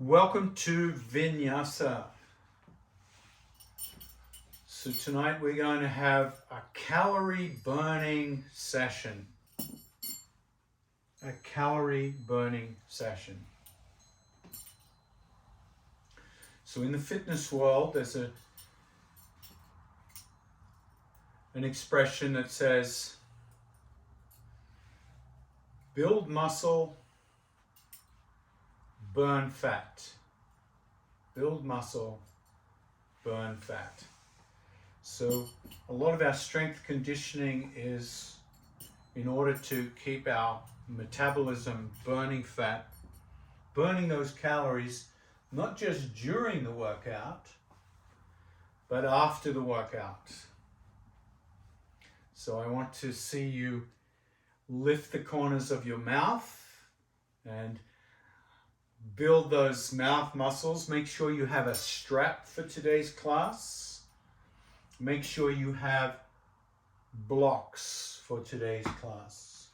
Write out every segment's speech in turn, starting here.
Welcome to Viinyasa. So tonight we're going to have a calorie burning session. A calorie burning session. So in the fitness world, there's an expression that says, build muscle, burn fat. Build muscle, burn fat. So a lot of our strength conditioning is in order to keep our metabolism burning fat, burning those calories, not just during the workout, but after the workout. So I want to see you lift the corners of your mouth and build those mouth muscles. Make sure you have a strap for today's class. Make sure you have blocks for today's class.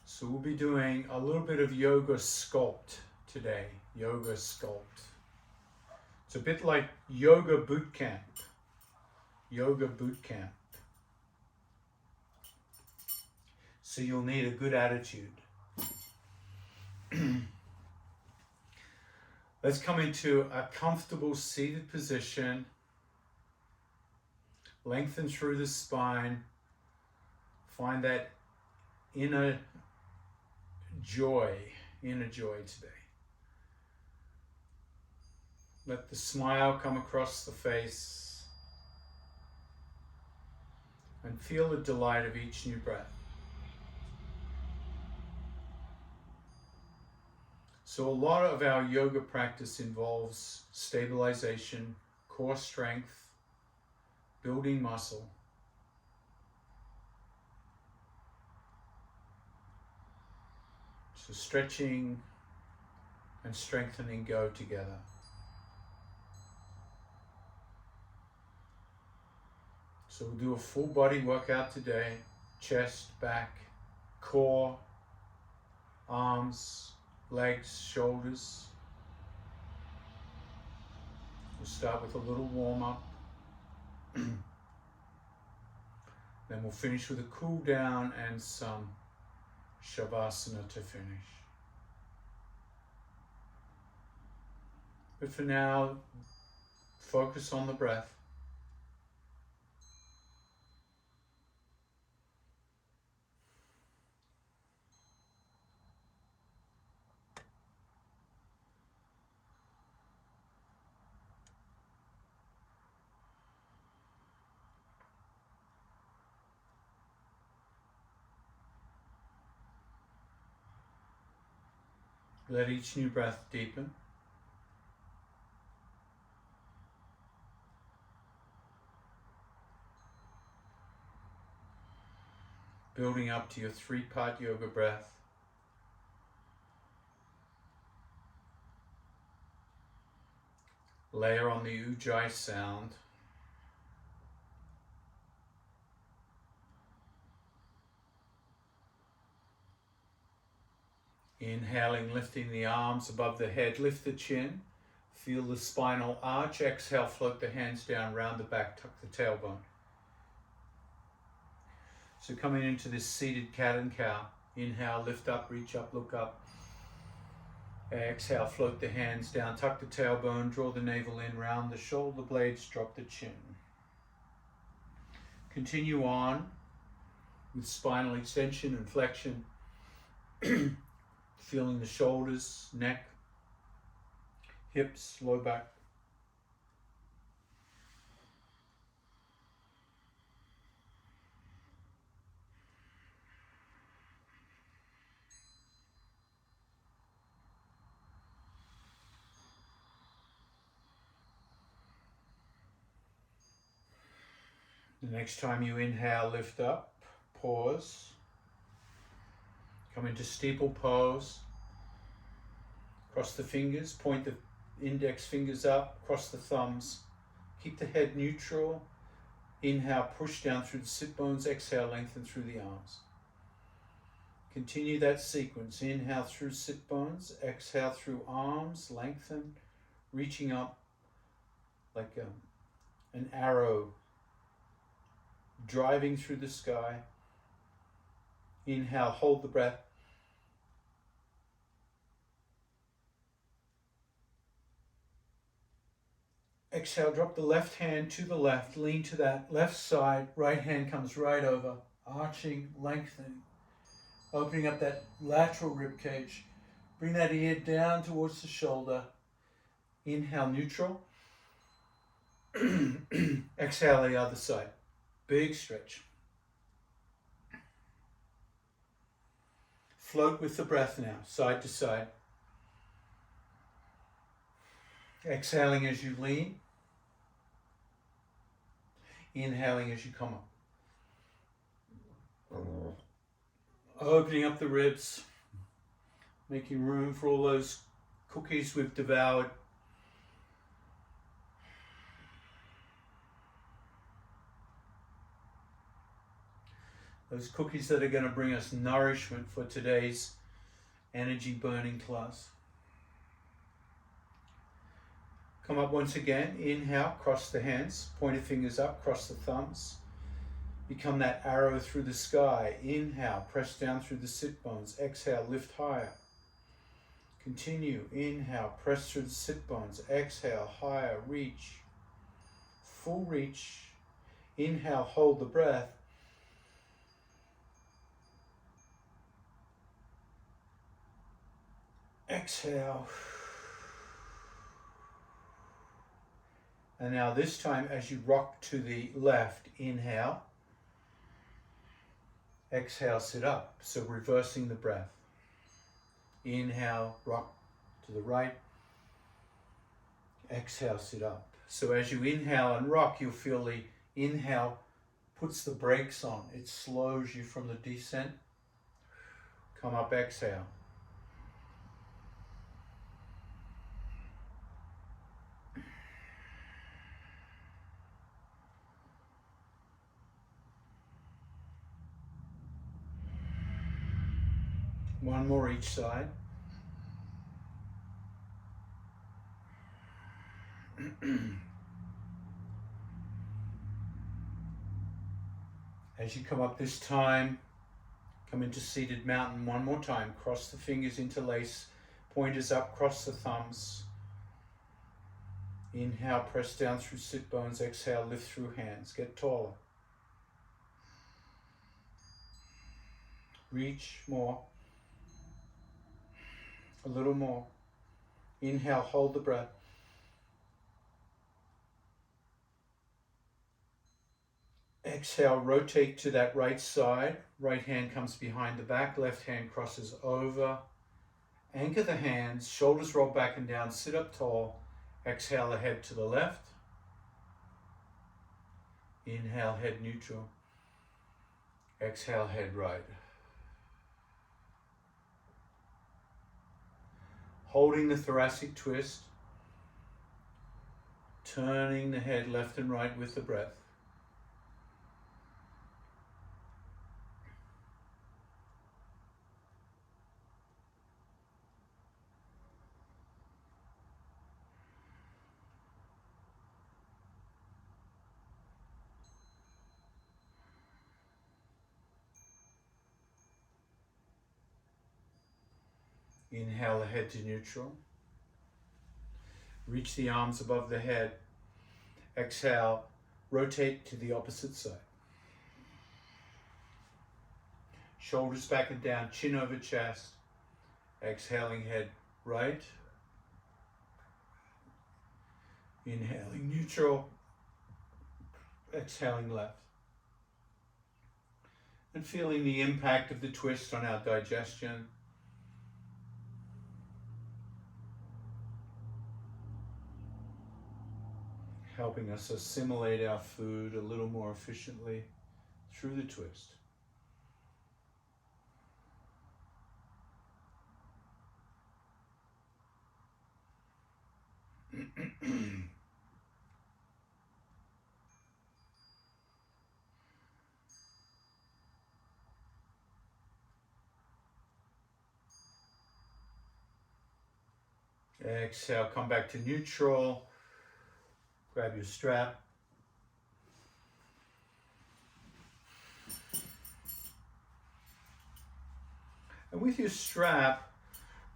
So we'll be doing a little bit of yoga sculpt today. Yoga sculpt. It's a bit like yoga boot camp. Yoga boot camp. So you'll need a good attitude. Let's come into a comfortable seated position. Lengthen through the spine. Find that inner joy today. Let the smile come across the face. And feel the delight of each new breath. So a lot of our yoga practice involves stabilization, core strength, building muscle. So stretching and strengthening go together. So we'll do a full body workout today. Chest, back, core, arms, legs, shoulders. We'll start with a little warm-up. Then we'll finish with a cool down and some shavasana to finish. But for now, focus on the breath. Let each new breath deepen. Building up to your 3-part yoga breath. Layer on the ujjayi sound. Inhaling, lifting the arms above the head, lift the chin, feel the spinal arch. Exhale, float the hands down, round the back, tuck the tailbone. So coming into this seated cat and cow, inhale, lift up, reach up, look up. Exhale, float the hands down, tuck the tailbone, draw the navel in, round the shoulder blades, drop the chin. Continue on with spinal extension and flexion. Feeling the shoulders, neck, hips, low back. The next time you inhale, lift up, pause. Come into steeple pose. Cross the fingers, point the index fingers up, cross the thumbs. Keep the head neutral. Inhale, push down through the sit bones. Exhale, lengthen through the arms. Continue that sequence. Inhale through sit bones, exhale through arms, lengthen, reaching up like an arrow driving through the sky. Inhale, hold the breath. Exhale, drop the left hand to the left, lean to that left side, right hand comes right over, arching, lengthening, opening up that lateral rib cage. Bring that ear down towards the shoulder. Inhale, neutral. Exhale, the other side. Big stretch. Float with the breath now, side to side. Exhaling as you lean. Inhaling as you come up. Opening up the ribs, making room for all those cookies we've devoured. Those cookies that are going to bring us nourishment for today's energy burning class. Come up once again. Inhale, cross the hands, pointer fingers up, cross the thumbs. Become that arrow through the sky. Inhale, press down through the sit bones. Exhale, lift higher. Continue. Inhale, press through the sit bones. Exhale, higher, reach. Full reach. Inhale, hold the breath. Exhale. And now this time as you rock to the left, inhale. Exhale, sit up. So reversing the breath. Inhale, rock to the right. Exhale, sit up. So as you inhale and rock, you'll feel the inhale puts the brakes on. It slows you from the descent. Come up, exhale. One more each side. As you come up this time, come into seated mountain one more time. Cross the fingers, interlace, pointers up, cross the thumbs. Inhale, press down through sit bones. Exhale, lift through hands. Get taller. Reach more. A little more. Inhale, hold the breath. Exhale, rotate to that right side. Right hand comes behind the back. Left hand crosses over. Anchor the hands. Shoulders roll back and down. Sit up tall. Exhale, the head to the left. Inhale, head neutral. Exhale, head right. Holding the thoracic twist. Turning the head left and right with the breath. Inhale the head to neutral. Reach the arms above the head. Exhale, rotate to the opposite side. Shoulders back and down, chin over chest. Exhaling, head right. Inhaling neutral. Exhaling left. And feeling the impact of the twist on our digestion. Helping us assimilate our food a little more efficiently through the twist. Exhale, come back to neutral. Grab your strap. And with your strap,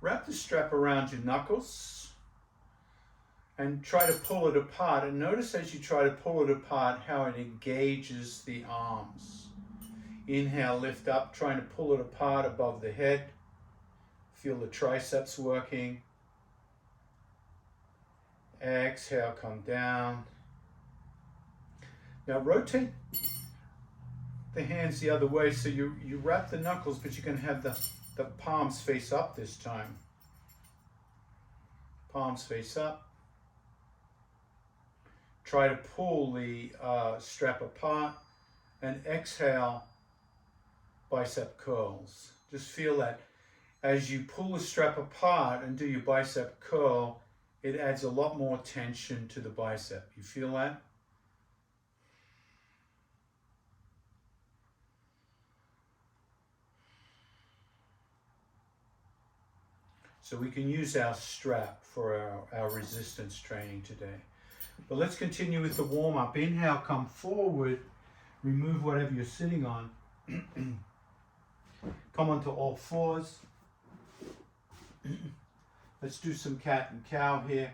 wrap the strap around your knuckles and try to pull it apart. And notice as you try to pull it apart how it engages the arms. Inhale, lift up, trying to pull it apart above the head. Feel the triceps working. Exhale, come down. Now rotate the hands the other way, so you wrap the knuckles, but you can have the palms face up this time. Palms face up. Try to pull the strap apart, and exhale, bicep curls. Just feel that as you pull the strap apart and do your bicep curl, it adds a lot more tension to the bicep. You feel that? So we can use our strap for our resistance training today. But let's continue with the warm-up. Inhale, come forward, remove whatever you're sitting on. Come onto all fours. Let's do some cat and cow here.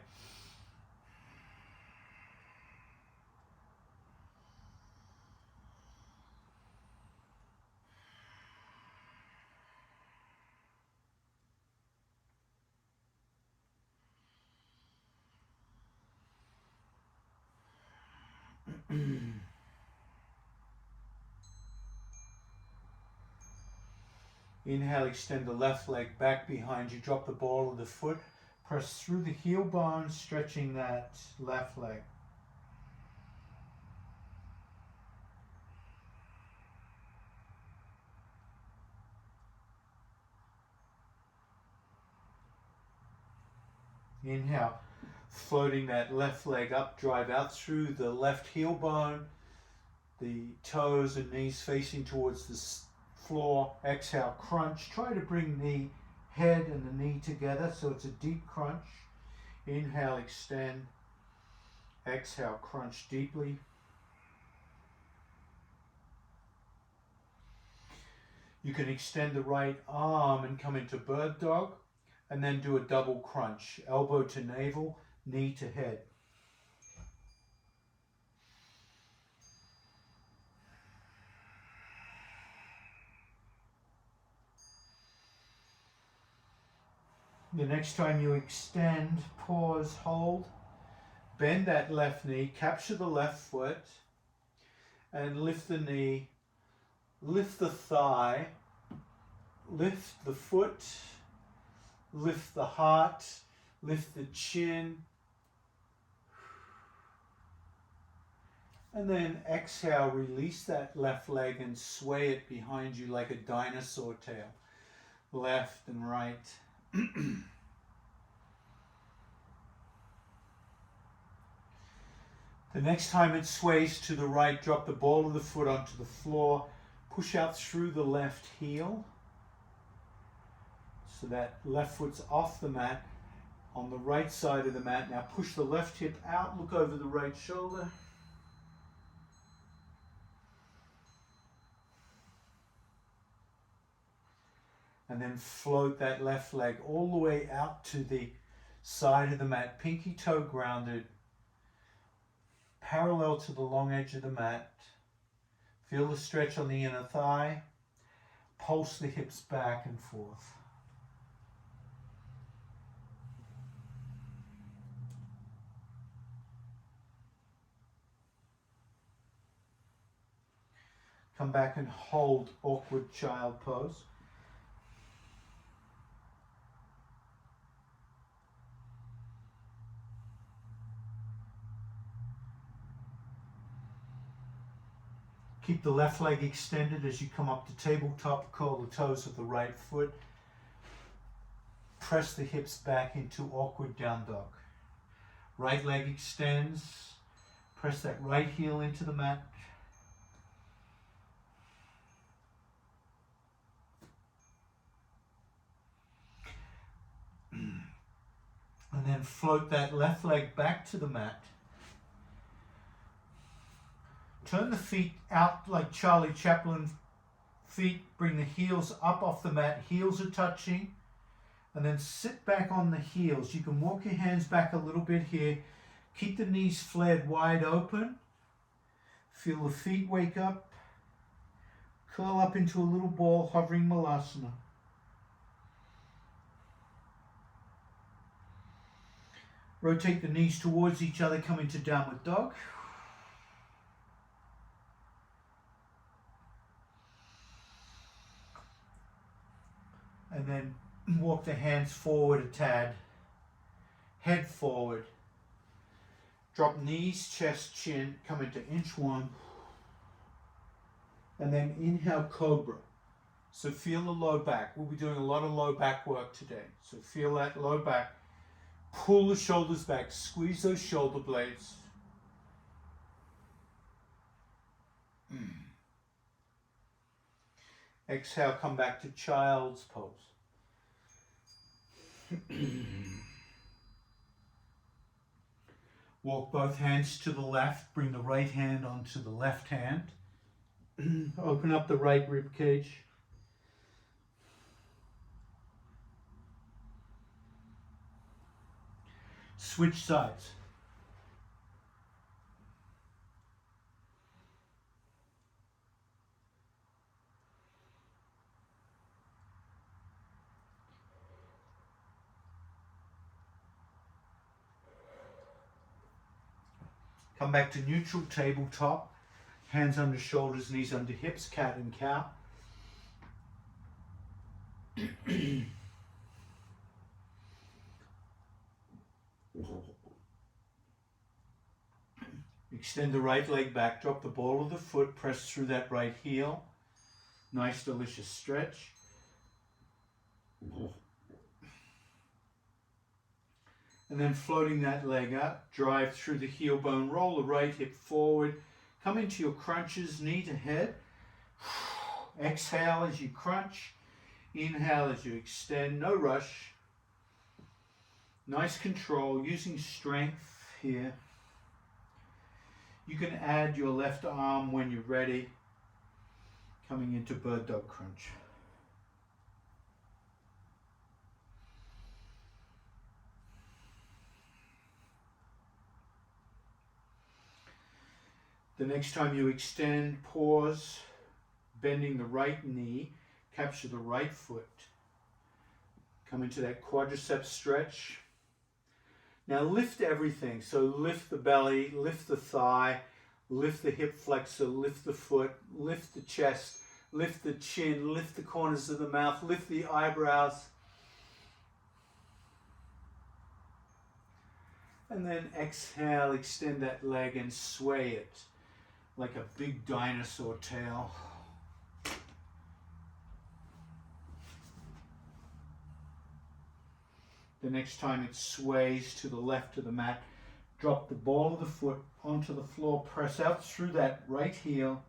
Inhale, extend the left leg back behind you. Drop the ball of the foot. Press through the heel bone, stretching that left leg. Inhale, floating that left leg up, drive out through the left heel bone, the toes and knees facing towards the floor. Exhale, crunch. Try to bring the head and the knee together so it's a deep crunch. Inhale, extend. Exhale, crunch deeply. You can extend the right arm and come into bird dog, and then do a double crunch. Elbow to navel, knee to head. The next time you extend, pause, hold, bend that left knee, capture the left foot, and lift the knee, lift the thigh, lift the foot, lift the heart, lift the chin, and then exhale, release that left leg and sway it behind you like a dinosaur tail, left and right. The next time it sways to the right, drop the ball of the foot onto the floor, push out through the left heel so that left foot's off the mat on the right side of the mat. Now push the left hip out, look over the right shoulder. And then float that left leg all the way out to the side of the mat, pinky toe grounded, parallel to the long edge of the mat. Feel the stretch on the inner thigh. Pulse the hips back and forth. Come back and hold awkward child pose. Keep the left leg extended as you come up to tabletop. Curl the toes of the right foot. Press the hips back into awkward down dog. Right leg extends. Press that right heel into the mat. And And then float that left leg back to the mat. Turn the feet out like Charlie Chaplin feet. Bring the heels up off the mat. Heels are touching. And then sit back on the heels. You can walk your hands back a little bit here. Keep the knees flared wide open. Feel the feet wake up. Curl up into a little ball, hovering Malasana. Rotate the knees towards each other, come into Downward Dog. And then walk the hands forward a tad. Head forward. Drop knees, chest, chin, come into inch one. And then inhale, Cobra. So feel the low back. We'll be doing a lot of low back work today. So feel that low back. Pull the shoulders back. Squeeze those shoulder blades. Exhale, come back to child's pose. Walk both hands to the left. Bring the right hand onto the left hand. Open up the right rib cage. Switch sides. Come back to neutral tabletop. Hands under shoulders, knees under hips, cat and cow. Extend the right leg back, drop the ball of the foot, press through that right heel. Nice, delicious stretch. And then floating that leg up, drive through the heel bone, roll the right hip forward, come into your crunches, knee to head. Exhale as you crunch, inhale as you extend, no rush. Nice control, using strength here. You can add your left arm when you're ready, coming into bird dog crunch. The next time you extend, pause, bending the right knee, capture the right foot. Come into that quadricep stretch. Now lift everything. So lift the belly, lift the thigh, lift the hip flexor, lift the foot, lift the chest, lift the chin, lift the corners of the mouth, lift the eyebrows. And then exhale, extend that leg and sway it like a big dinosaur tail. The next time it sways to the left of the mat, drop the ball of the foot onto the floor, press out through that right heel,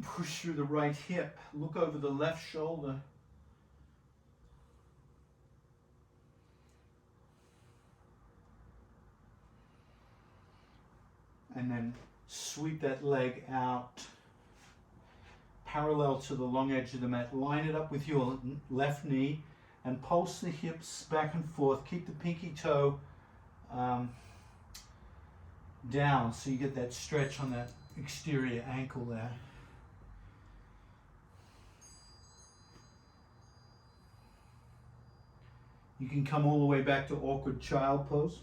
push through the right hip, look over the left shoulder. And then sweep that leg out parallel to the long edge of the mat. Line it up with your left knee and pulse the hips back and forth. Keep the pinky toe down so you get that stretch on that exterior ankle there. You can come all the way back to awkward child pose.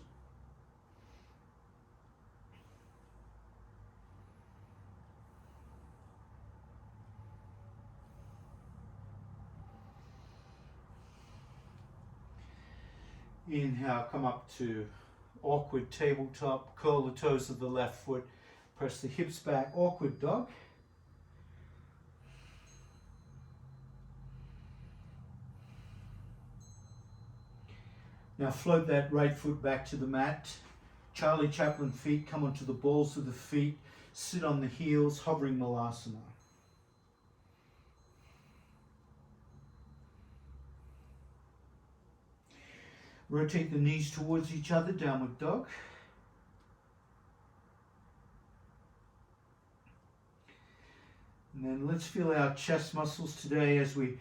Inhale, come up to awkward tabletop, curl the toes of the left foot, press the hips back, awkward dog. Now float that right foot back to the mat. Charlie Chaplin feet, come onto the balls of the feet, sit on the heels, hovering Malasana. Rotate the knees towards each other, downward dog. And then let's feel our chest muscles today as we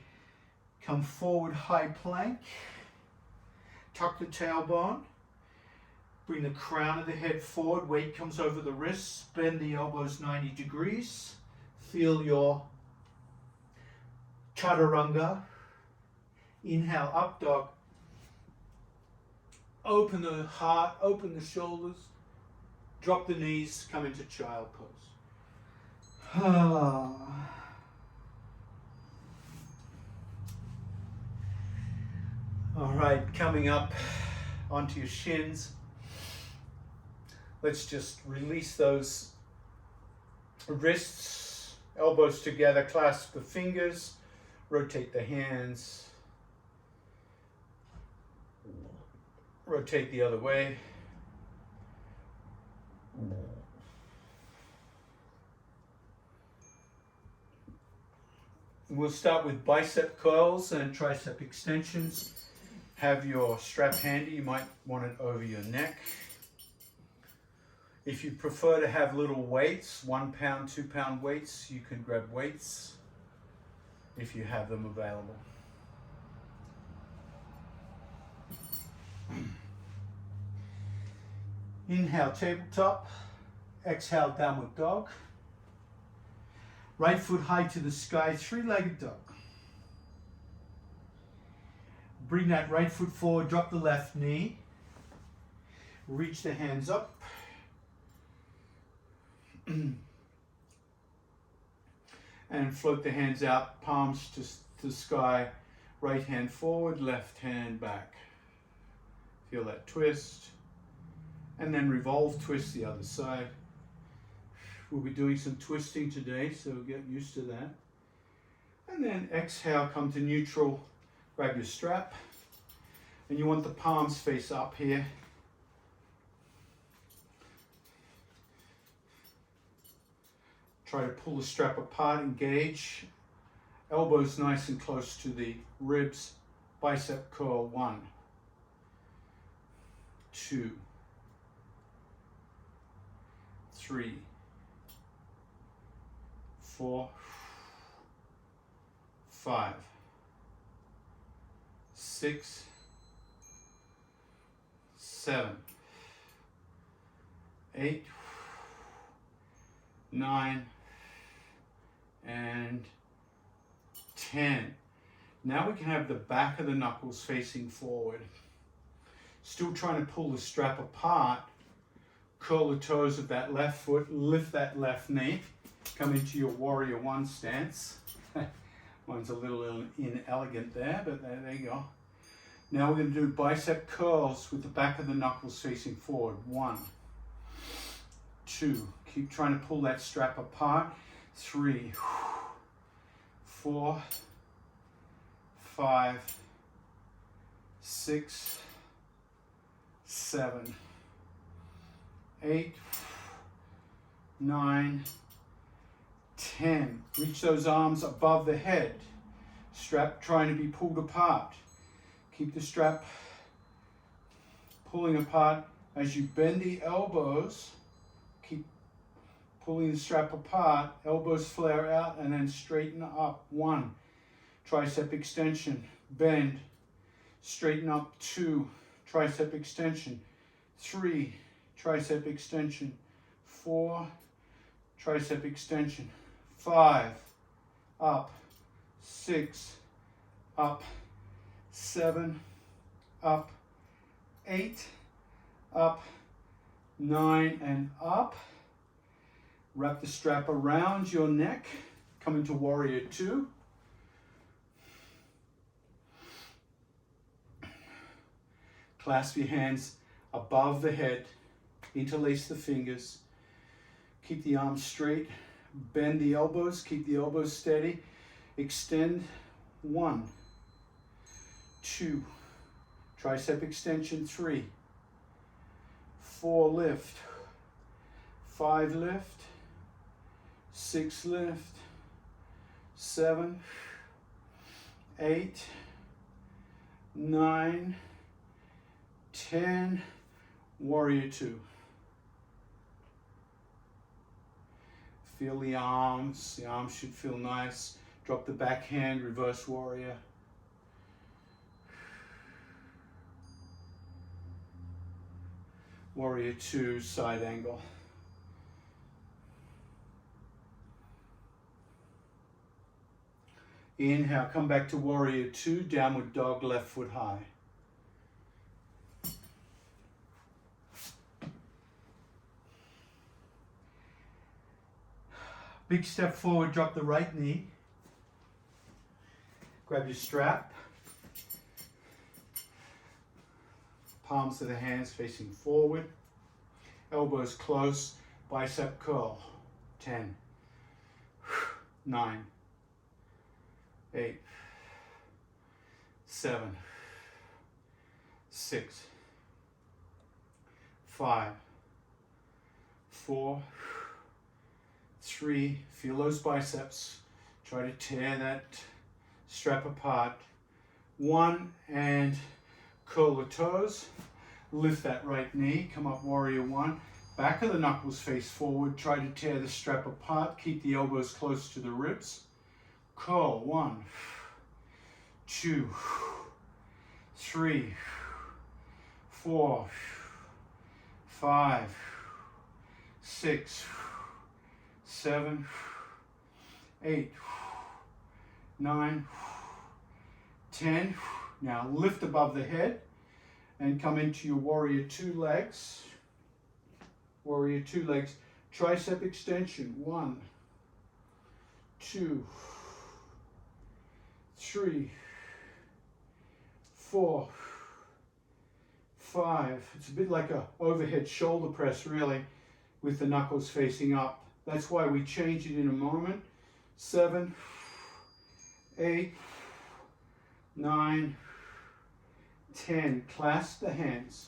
come forward, high plank. Tuck the tailbone. Bring the crown of the head forward. Weight comes over the wrists. Bend the elbows 90 degrees. Feel your chaturanga. Inhale, up dog. Open the heart, open the shoulders. Drop the knees, come into child pose. All right, coming up onto your shins. Let's just release those wrists, elbows together, clasp the fingers, rotate the hands, rotate the other way. We'll start with bicep curls and tricep extensions. Have your strap handy, you might want it over your neck. If you prefer to have little weights, 1 pound, 2 pound weights, you can grab weights if you have them available. Inhale, tabletop. Exhale, downward dog. Right foot high to the sky, three-legged dog. Bring that right foot forward, drop the left knee. Reach the hands up. And float the hands out, palms to the sky. Right hand forward, left hand back. Feel that twist. And then revolve, twist the other side. We'll be doing some twisting today, so get used to that. And then exhale, come to neutral, grab your strap. And you want the palms face up here. Try to pull the strap apart, engage. Elbows nice and close to the ribs. Bicep curl, 1, 2, 3, 4, 5, 6, 7, 8, 9, and 10. Now we can have the back of the knuckles facing forward. Still trying to pull the strap apart. Curl the toes of that left foot, lift that left knee. Come into your warrior 1 stance. Mine's a little inelegant there, but there you go. Now we're going to do bicep curls with the back of the knuckles facing forward. 1, 2. Keep trying to pull that strap apart. 3, 4, 5, 6, 7, 8, 9, 10. Reach those arms above the head. Strap trying to be pulled apart. Keep the strap pulling apart as you bend the elbows. Keep pulling the strap apart. Elbows flare out and then straighten up. 1. Tricep extension. Bend. Straighten up. 2. Tricep extension. 3. Tricep extension. 4. Tricep extension. 5. Up. 6. Up. 7. Up. 8. Up. 9 and up. Wrap the strap around your neck. Come into warrior 2. Clasp your hands above the head. Interlace the fingers. Keep the arms straight. Bend the elbows. Keep the elbows steady. Extend. 1, 2. Tricep extension. 3. 4 lift. 5 lift. 6 lift. 7, 8, 9, 10, warrior 2. Feel the arms should feel nice. Drop the back hand, reverse warrior. Warrior 2, side angle. Inhale, come back to warrior 2, downward dog, left foot high. Big step forward, drop the right knee. Grab your strap. Palms of the hands facing forward. Elbows close, bicep curl. 10, 9, 8, 7, 6, 5, 4, 3, feel those biceps. Try to tear that strap apart. 1, and curl the toes. Lift that right knee. Come up, warrior 1. Back of the knuckles face forward. Try to tear the strap apart. Keep the elbows close to the ribs. Curl. 1, 2, 3, 4, 5, 6, 7, 8, 9, 10. Now lift above the head and come into your warrior 2 legs. Warrior 2 legs. Tricep extension. 1, 2, 3, 4, 5. It's a bit like a overhead shoulder press, really, with the knuckles facing up. That's why we change it in a moment. 7, 8, 9, 10. Clasp the hands.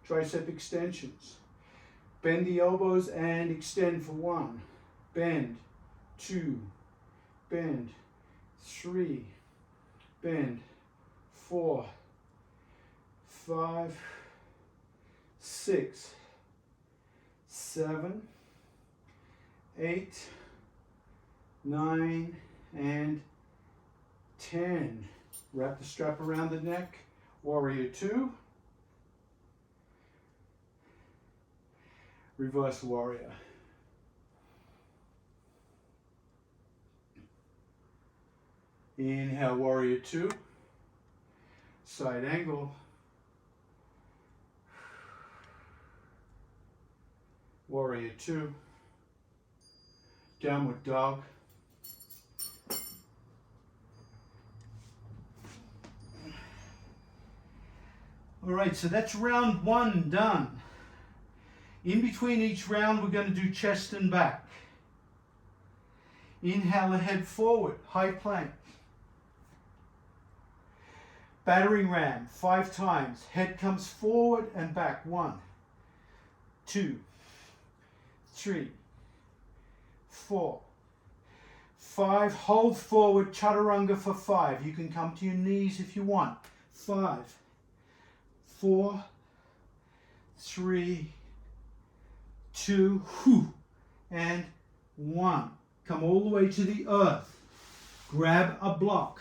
Tricep extensions. Bend the elbows and extend for 1. Bend. 2. Bend. 3. Bend. 4. 5. 6. 7. 8. 9. And 10. Wrap the strap around the neck. Warrior 2. Reverse warrior. Inhale, warrior 2. Side angle. Warrior 2. Downward dog. All right, so that's round 1 done. In between each round, we're going to do chest and back. Inhale the head forward, high plank. Battering ram, 5 times. Head comes forward and back. 1, 2, 3, 4, 5. Hold forward, chaturanga for 5. You can come to your knees if you want. 5, 4, 3, 2, and 1. Come all the way to the earth. Grab a block.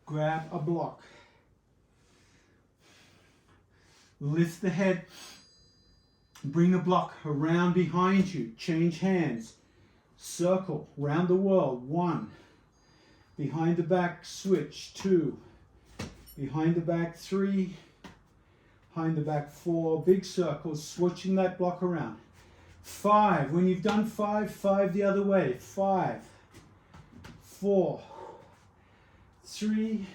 Grab a block. Lift the head. Bring the block around behind you. Change hands. Circle round the world. 1. Behind the back, switch. 2. Behind the back, 3. Behind the back, 4. Big circles, switching that block around. 5. When you've done 5, 5 the other way. 5, 4, 3,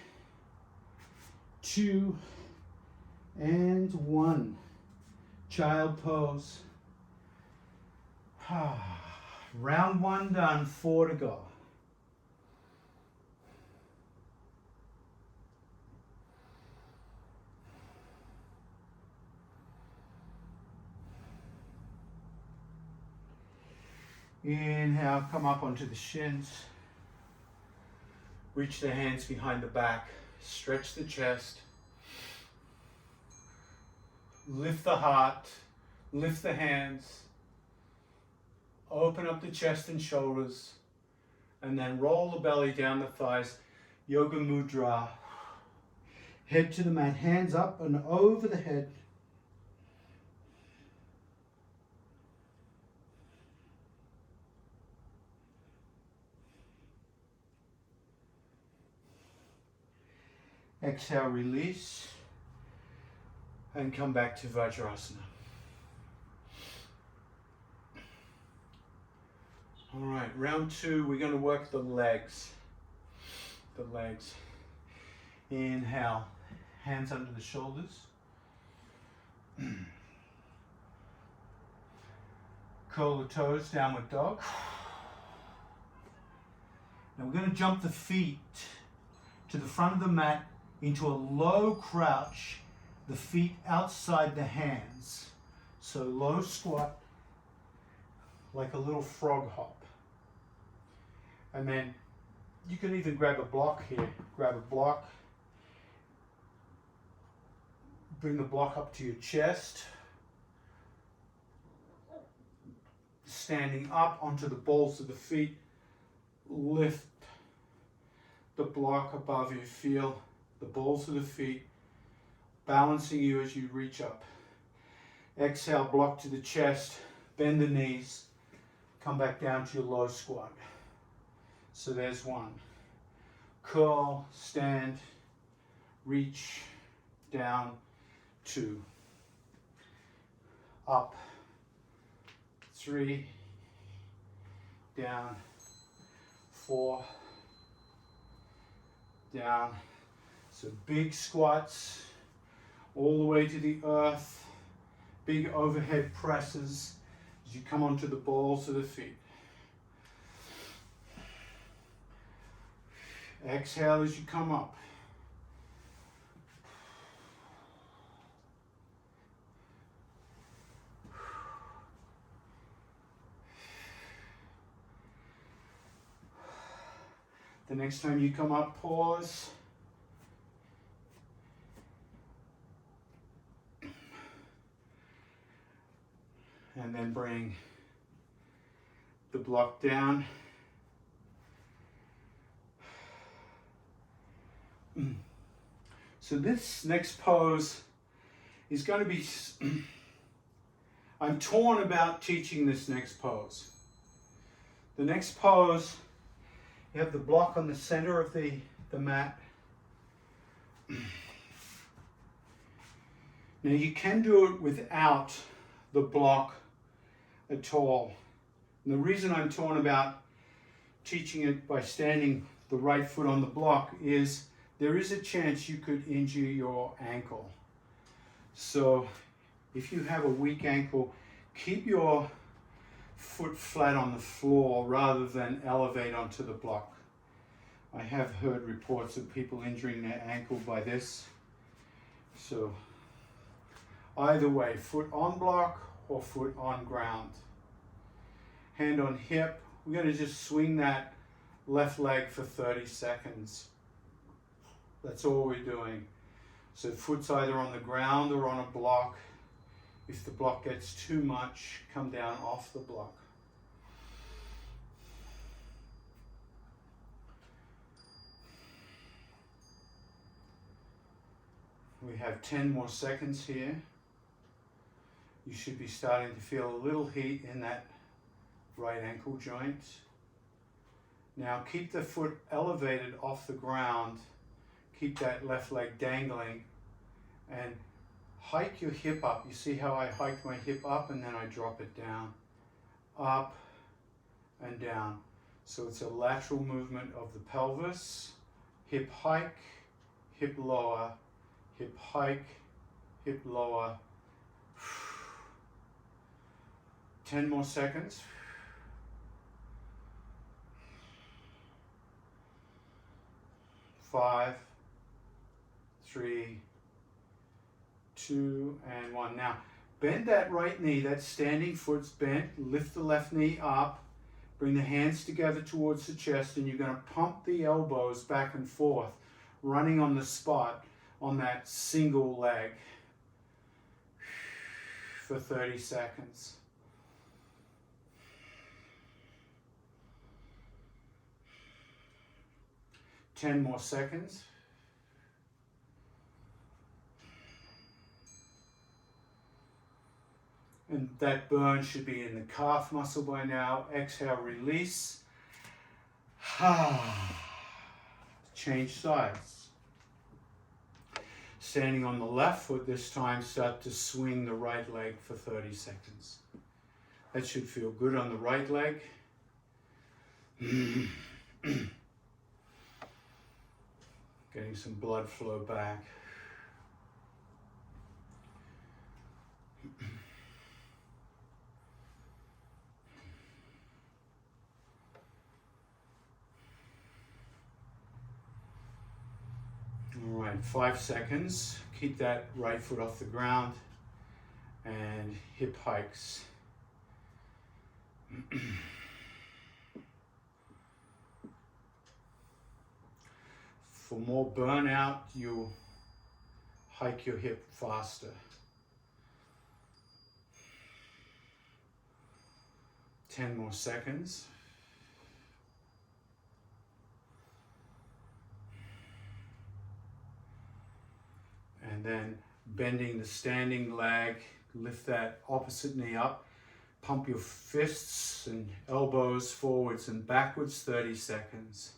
2, and 1. Child pose. Round 1 done, 4 to go. Inhale, come up onto the shins. Reach the hands behind the back. Stretch the chest. Lift the heart, lift the hands, open up the chest and shoulders, and then roll the belly down the thighs. Yoga Mudra. Head to the mat, hands up and over the head. Exhale, release, and come back to Vajrasana. All right, round 2, we're going to work the legs. The legs. Inhale, hands under the shoulders. Curl the toes, downward dog. Now we're going to jump the feet to the front of the mat into a low crouch, the feet outside the hands. So low squat, like a little frog hop. And then you can even grab a block here. Grab a block. Bring the block up to your chest. Standing up onto the balls of the feet. Lift the block above you. Feel the balls of the feet balancing you as you reach up. Exhale, block to the chest. Bend the knees. Come back down to your low squat. So there's 1. Curl, stand, reach, down, 2. Up, 3, down, 4, down. So big squats all the way to the earth. Big overhead presses as you come onto the balls of the feet. Exhale as you come up. The next time you come up, pause. And then bring the block down. So this next pose is going to be, I'm torn about teaching this next pose. The next pose, you have the block on the center of the mat. Now you can do it without the block at all. And the reason I'm torn about teaching it by standing the right foot on the block is there is a chance you could injure your ankle. So if you have a weak ankle, keep your foot flat on the floor rather than elevate onto the block. I have heard reports of people injuring their ankle by this. So either way, foot on block or foot on ground. Hand on hip. We're going to just swing that left leg for 30 seconds. That's all we're doing. So foot's either on the ground or on a block. If the block gets too much, come down off the block. We have 10 more seconds here. You should be starting to feel a little heat in that right ankle joint. Now keep the foot elevated off the ground. Keep that left leg dangling and hike your hip up. You see how I hike my hip up and then I drop it down. Up and down. So it's a lateral movement of the pelvis. Hip hike, hip lower, hip hike, hip lower. 10 more seconds. 5, 3, 2, and 1. Now, bend that right knee, that standing foot's bent, lift the left knee up, bring the hands together towards the chest, and you're going to pump the elbows back and forth, running on the spot on that single leg. for 30 seconds. Ten more seconds. And that burn should be in the calf muscle by now. Exhale, release. Change sides. Standing on the left foot this time, start to swing the right leg for 30 seconds. That should feel good on the right leg. Getting some blood flow back. All right, 5 seconds. Keep that right foot off the ground and hip hikes. For more burnout, you'll hike your hip faster. 10 more seconds. And then bending the standing leg, lift that opposite knee up, pump your fists and elbows forwards and backwards, 30 seconds.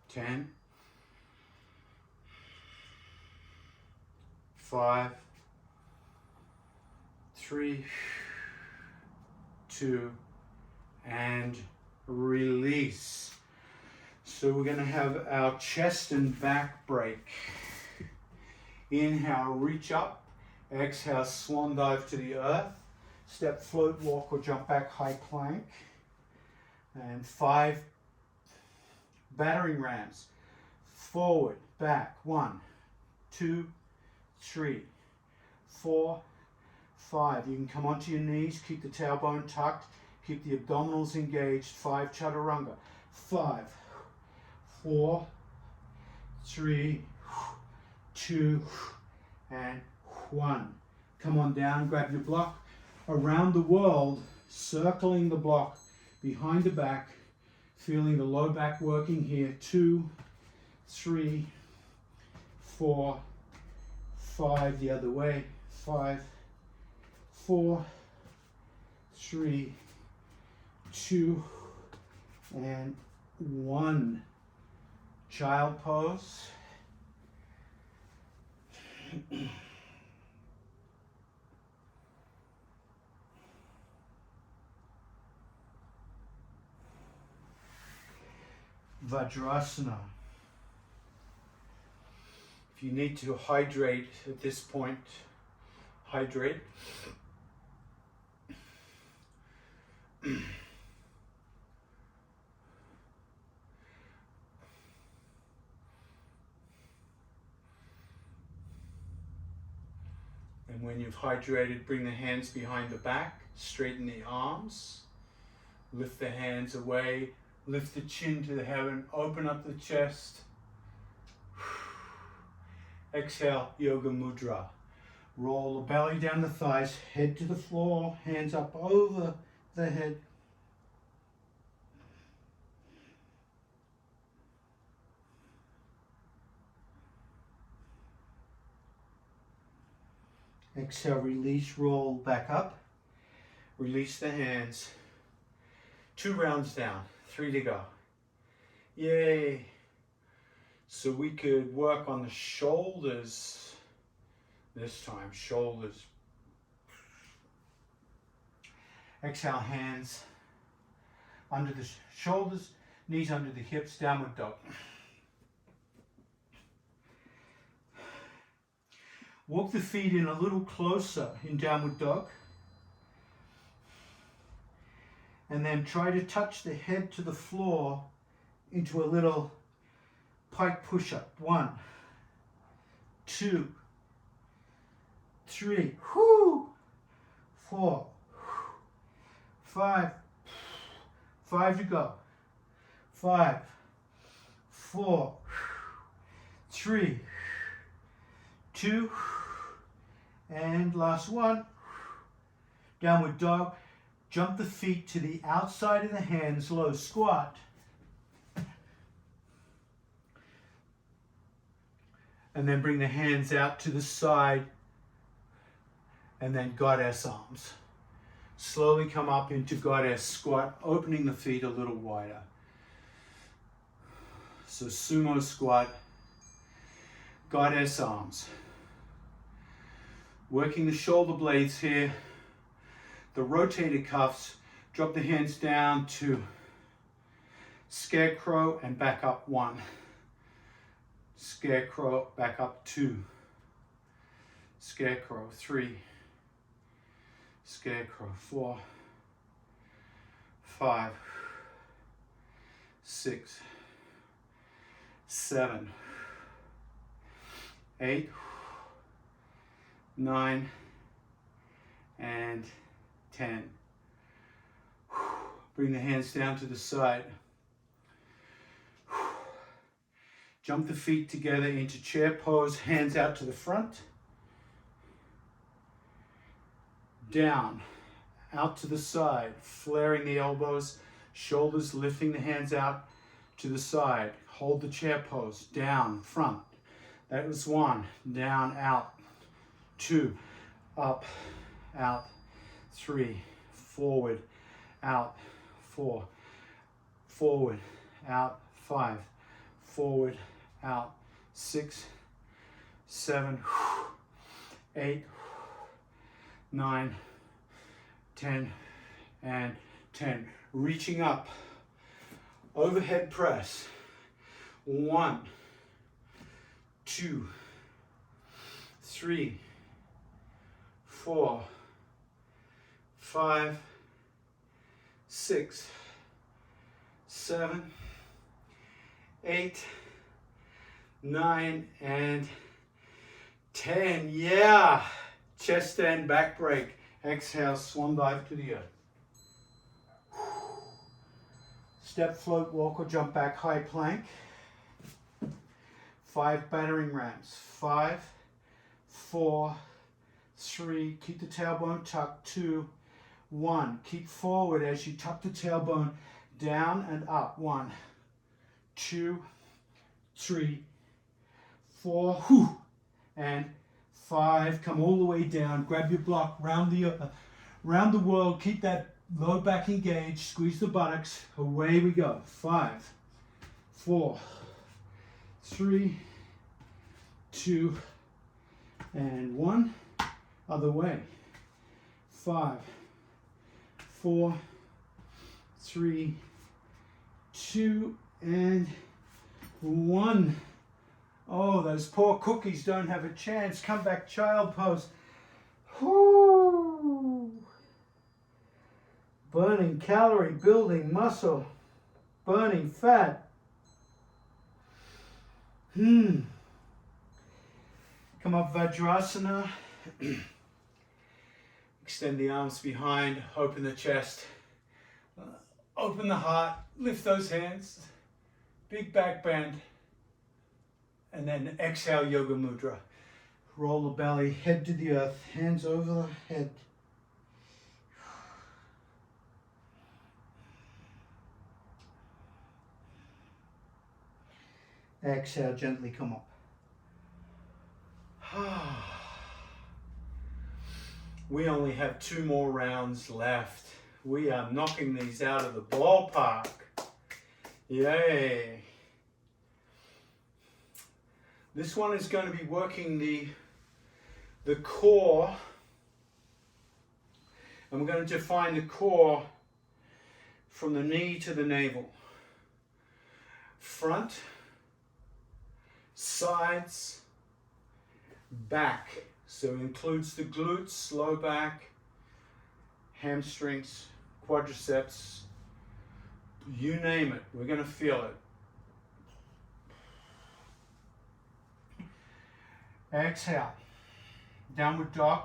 Ten, 5, 3, 2, and release. So we're going to have our chest and back break. Inhale, reach up. Exhale, swan dive to the earth. Step, float, walk, or jump back, high plank. And 5 battering rams. Forward, back. 1, 2, 3, 4, 5. You can come onto your knees, keep the tailbone tucked, keep the abdominals engaged. 5 chaturanga. 5, 4, 3, 2, and 1. Come on down, grab your block. Around the world, circling the block behind the back, feeling the low back working here. 2, 3, 4, 5. The other way. 5, 4, 3, 2, and 1. Child pose. Vajrasana. If you need to hydrate at this point, hydrate. And when you've hydrated, bring the hands behind the back, straighten the arms, lift the hands away, lift the chin to the heaven, open up the chest. Exhale, Yoga Mudra. Roll the belly down the thighs, head to the floor, hands up over the head. Exhale, release, roll back up. Release the hands. 2 rounds down, 3 to go. Yay! So we could work on the shoulders this time. Shoulders. Exhale, hands under the shoulders, knees under the hips, downward dog. Walk the feet in a little closer in downward dog. And then try to touch the head to the floor into a little pike push-up. 1, 2, 3, 4, 5 to go. 5, 4, 3, 2, and last one. Downward dog. Jump the feet to the outside of the hands, low squat. And then bring the hands out to the side, and then goddess arms. Slowly come up into goddess squat, opening the feet a little wider. So sumo squat, goddess arms. Working the shoulder blades here, the rotator cuffs, drop the hands down to scarecrow and back up 1. Scarecrow, back up 2. Scarecrow, 3. Scarecrow, 4. 5. 6. 7. 8. 9. And 10. Bring the hands down to the side. Jump the feet together into chair pose, hands out to the front. Down, out to the side, flaring the elbows, shoulders lifting the hands out to the side. Hold the chair pose, down, front. That was 1, down, out. 2, up, out. 3, forward, out. 4, forward, out. 5, forward, out. 6, 7, 8, 9, 10, and 10. Reaching up, overhead press. 1, 2, 3, 4, 5, 6, 7, 8, 9, and 10. Yeah. Chest and back break. Exhale, swan dive to the earth. Step, float, walk or jump back, high plank. 5 battering rams. 5, 4, 3, keep the tailbone tucked. 2, 1. Keep forward as you tuck the tailbone down and up. 1, 2, 3, 4, and 5. Come all the way down. Grab your block. Round the world. Keep that low back engaged. Squeeze the buttocks. Away we go. 5, 4, 3, 2, and 1. Other way. 5, 4, 3, 2, and 1. Oh, those poor cookies don't have a chance. Come back, child pose. Whoo. Burning calorie, building muscle, burning fat. Come up, Vajrasana. Extend the arms behind, open the chest, open the heart, lift those hands, big back bend. And then exhale, yoga mudra. Roll the belly, head to the earth, hands over the head. Exhale, gently come up. We only have 2 more rounds left. We are knocking these out of the ballpark. Yay. This one is going to be working the core, and we're going to define the core from the knee to the navel. Front, sides, back. So it includes the glutes, low back, hamstrings, quadriceps, you name it. We're going to feel it. Exhale, downward dog.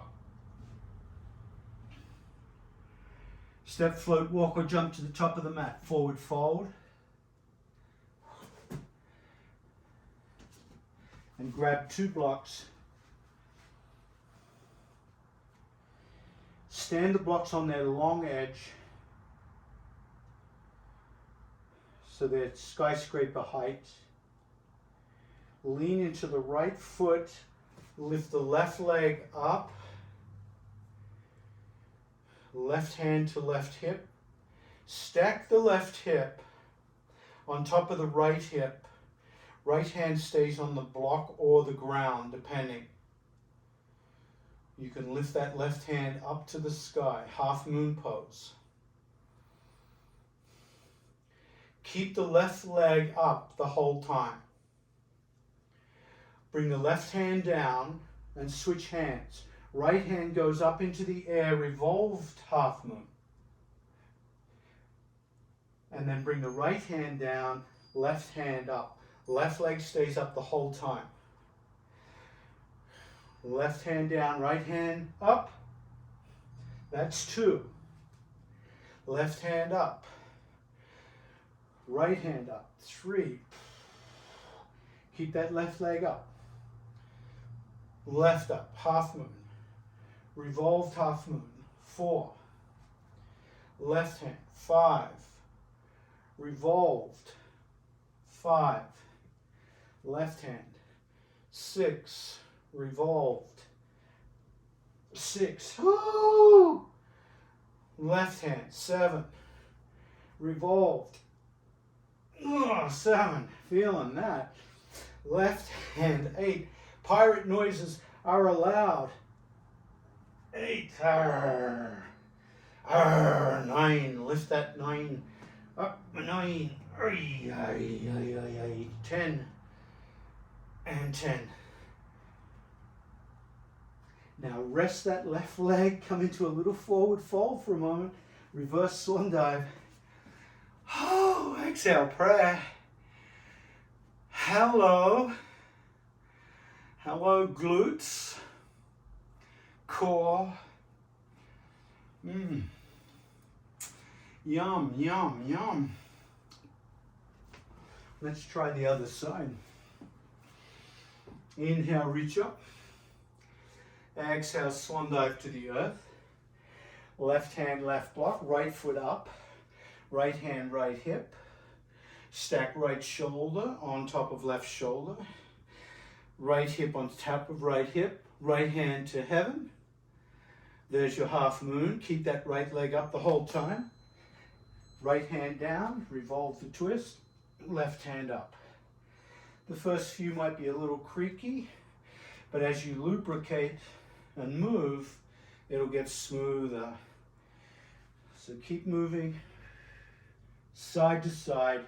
Step, float, walk or jump to the top of the mat. Forward fold. and grab 2 blocks. Stand the blocks on their long edge so they're skyscraper height. Lean into the right foot, lift the left leg up, left hand to left hip. Stack the left hip on top of the right hip. Right hand stays on the block or the ground, depending. You can lift that left hand up to the sky, half moon pose. Keep the left leg up the whole time. Bring the left hand down and switch hands. Right hand goes up into the air, revolved half moon. And then bring the right hand down, left hand up. Left leg stays up the whole time. Left hand down, right hand up. That's 2. Left hand up. Right hand up. 3. Keep that left leg up. Left up, half moon. Revolved half moon. 4. Left hand. 5. Revolved. 5. Left hand. 6. Revolved. 6. Woo! Left hand. 7. Revolved. 7. Feeling that. Left hand. 8. Pirate noises are allowed. 8. 9. Lift that 9 up. 9. 10. And 10. Now rest that left leg, come into a little forward fold for a moment, reverse swan dive. Oh, exhale, prayer. Hello. Hello, glutes, core. Yum, yum, yum. Let's try the other side. Inhale, reach up. Exhale, swan dive to the earth. Left hand, left block, right foot up. Right hand, right hip. Stack right shoulder on top of left shoulder. Right hip on top of right hip. Right hand to heaven. There's your half moon. Keep that right leg up the whole time. Right hand down, revolve the twist. Left hand up. The first few might be a little creaky, but as you lubricate and move, it'll get smoother. So keep moving side to side.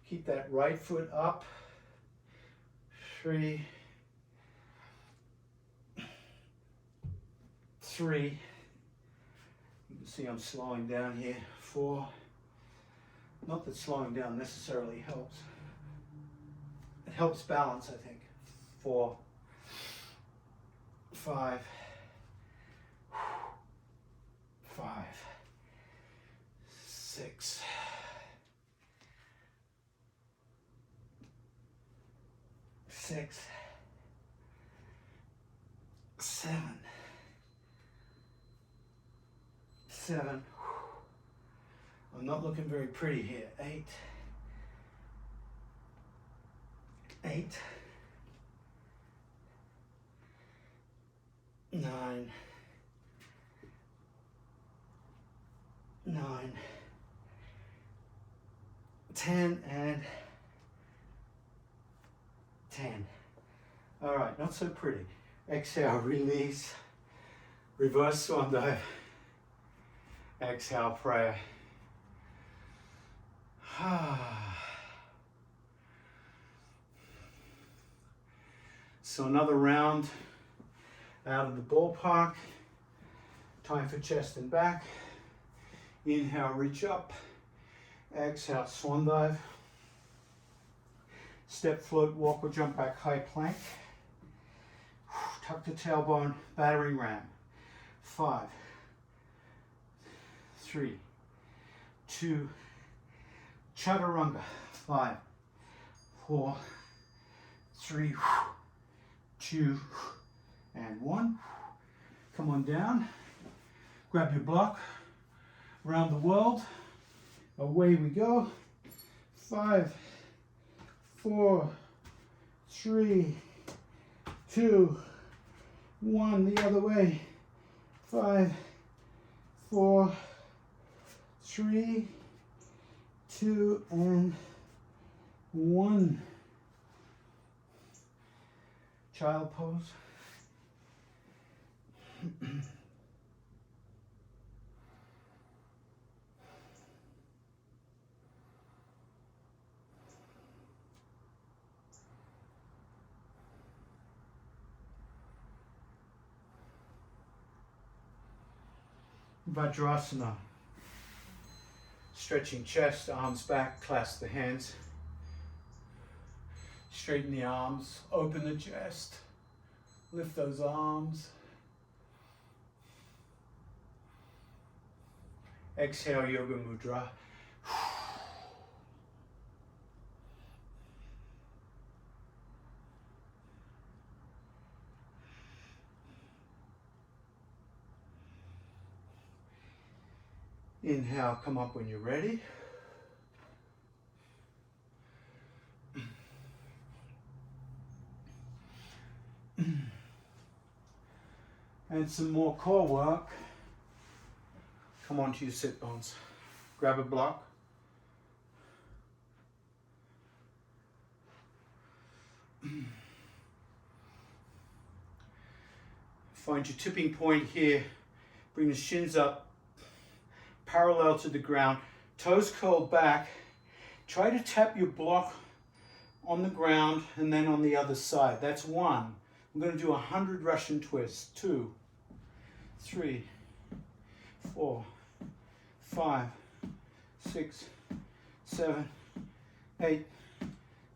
Keep that right foot up. 3. 3. You can see I'm slowing down here. 4. Not that slowing down necessarily helps. It helps balance, I think. 4. 5. 5. 6. 6. 7. 7. I'm not looking very pretty here. 8. 8. 9. 9. 10 and 10. All right, not so pretty. Exhale, release. Reverse swan dive. Exhale, prayer. So another round out of the ballpark. Time for chest and back. Inhale, reach up. Exhale, swan dive. Step, float, walk or jump back, high plank. Tuck the tailbone, battering ram. 5, 3, 2, chaturanga. 5, 4, 3, 2, and 1. Come on down. Grab your block. Around the world. Away we go. 5, 4, 3, 2, 1. The other way. 5, 4, 3, 2, and 1. Child pose. Vajrasana. Stretching chest, arms back, clasp the hands. Straighten the arms, open the chest, lift those arms. Exhale, Yoga Mudra. Inhale, come up when you're ready. And some more core work. Come onto your sit bones. Grab a block. Find your tipping point here. Bring the shins up, parallel to the ground. Toes curled back. Try to tap your block on the ground and then on the other side. That's 1. I'm going to do 100 Russian twists. 2, 3, 4, 5, 6, 7, 8,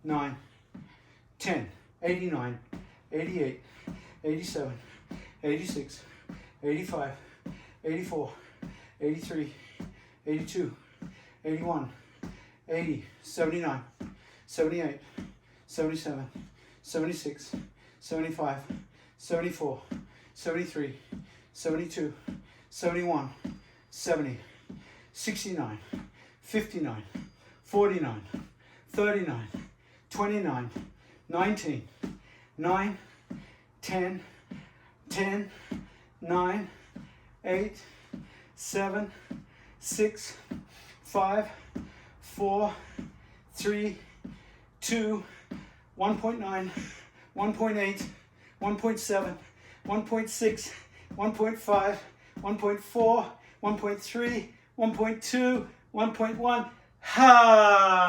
9, 10, 89, 88, 87, 86, 85, 84, 83, 82, 81, 80, 79, 78, 77, 76, 75, 74, 73, 72, 71, 70, 69, 59, 49, 39, 29, 19, 9, 10, 10, 9, 8, 7, 6, 5, 4, 3, 2, 1.9, 1.8, 1.7, 1.6, 1.5, 1.4, 1.3, 1.2, 1.1. Ha!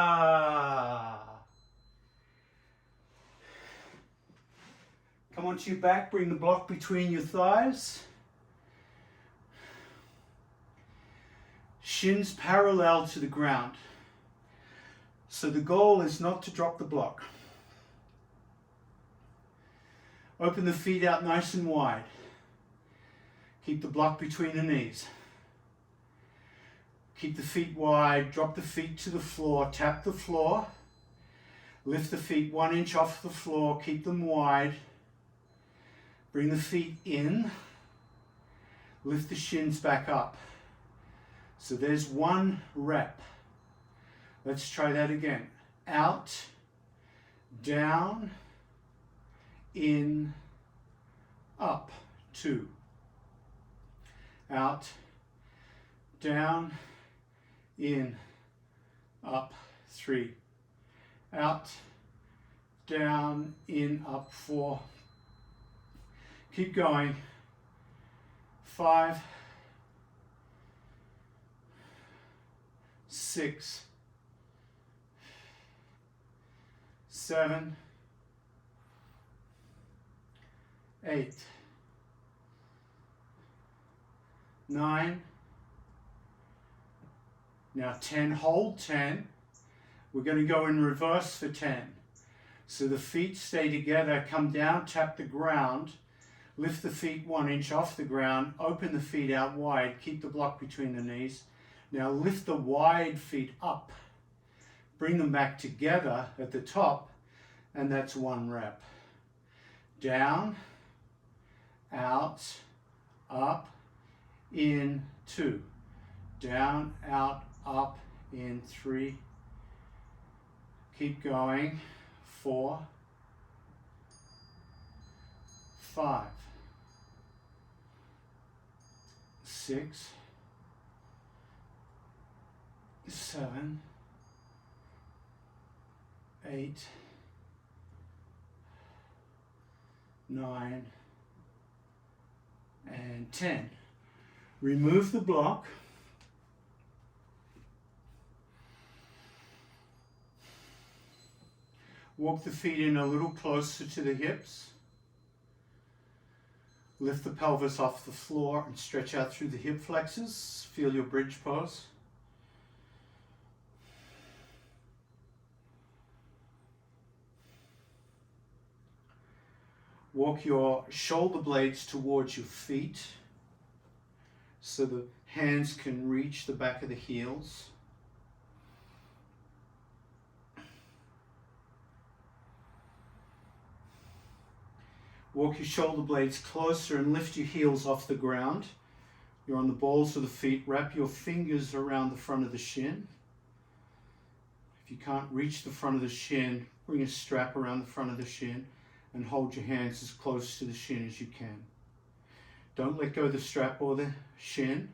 Come onto your back, bring the block between your thighs. Shins parallel to the ground. So the goal is not to drop the block. Open the feet out nice and wide. Keep the block between the knees. Keep the feet wide, drop the feet to the floor, tap the floor. Lift the feet 1 inch off the floor, keep them wide. Bring the feet in. Lift the shins back up. So there's 1 rep. Let's try that again. Out, down, in, up, 2. Out, down, in, up, 3. Out, down, in, up, 4. Keep going. 5, 6, 7, 8, 9, now 10, hold 10. We're going to go in reverse for 10. So the feet stay together, come down, tap the ground, lift the feet 1 inch off the ground, open the feet out wide, keep the block between the knees. Now lift the wide feet up, bring them back together at the top, and that's 1 rep. down, out, up, in, 2. Down, out, up, in, 3. Keep going, 4, 5, 6, 7, 8, 9, and 10. Remove the block. Walk the feet in a little closer to the hips. Lift the pelvis off the floor and stretch out through the hip flexors. Feel your bridge pose. Walk your shoulder blades towards your feet so the hands can reach the back of the heels. Walk your shoulder blades closer and lift your heels off the ground. You're on the balls of the feet. Wrap your fingers around the front of the shin. If you can't reach the front of the shin, bring a strap around the front of the shin and hold your hands as close to the shin as you can. Don't let go of the strap or the shin.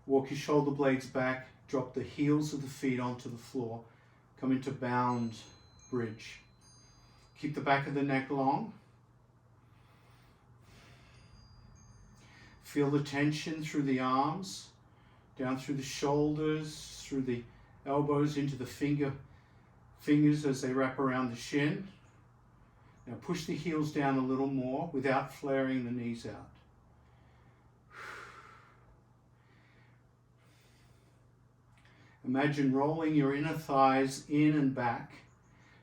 Walk your shoulder blades back. Drop the heels of the feet onto the floor. Come into bound bridge. Keep the back of the neck long. Feel the tension through the arms, down through the shoulders, through the elbows into the fingers as they wrap around the shin. Now push the heels down a little more without flaring the knees out. Imagine rolling your inner thighs in and back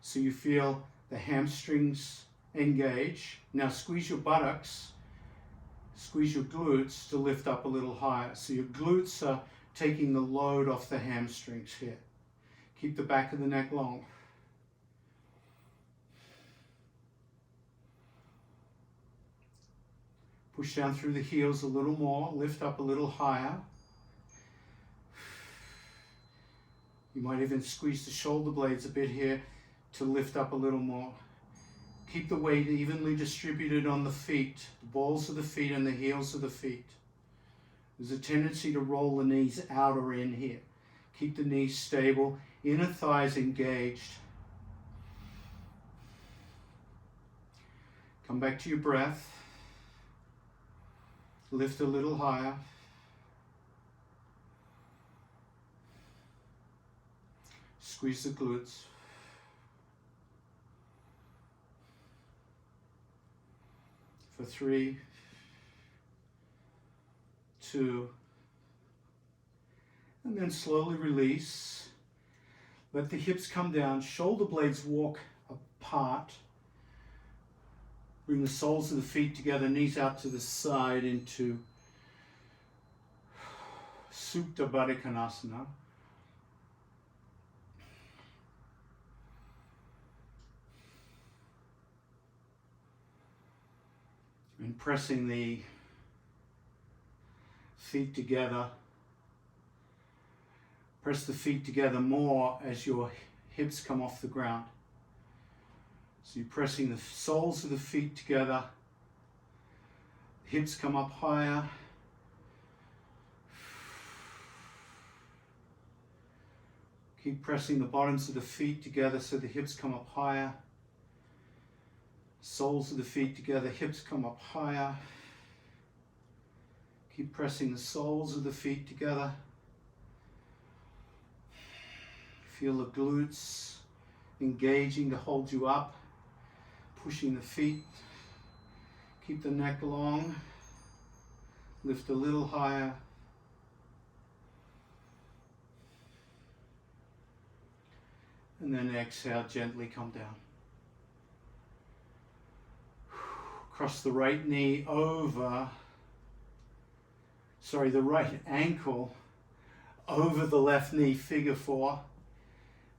so you feel the hamstrings engage. Now squeeze your buttocks. Squeeze your glutes to lift up a little higher. So your glutes are taking the load off the hamstrings here. Keep the back of the neck long. Push down through the heels a little more. Lift up a little higher. You might even squeeze the shoulder blades a bit here to lift up a little more. Keep the weight evenly distributed on the feet, the balls of the feet and the heels of the feet. There's a tendency to roll the knees out or in here. Keep the knees stable, inner thighs engaged. Come back to your breath. Lift a little higher. Squeeze the glutes. For 3, 2, and then slowly release. Let the hips come down, shoulder blades walk apart. Bring the soles of the feet together, knees out to the side into Supta Baddha Konasana. And pressing the feet together. Press the feet together more as your hips come off the ground. So you're pressing the soles of the feet together. Hips come up higher. Keep pressing the bottoms of the feet together so the hips come up higher. Soles of the feet together, hips come up higher. Keep pressing the soles of the feet together. Feel the glutes engaging to hold you up. Pushing the feet. Keep the neck long. Lift a little higher. And then exhale, gently come down. Cross the right knee over, the right ankle over the left knee, figure 4.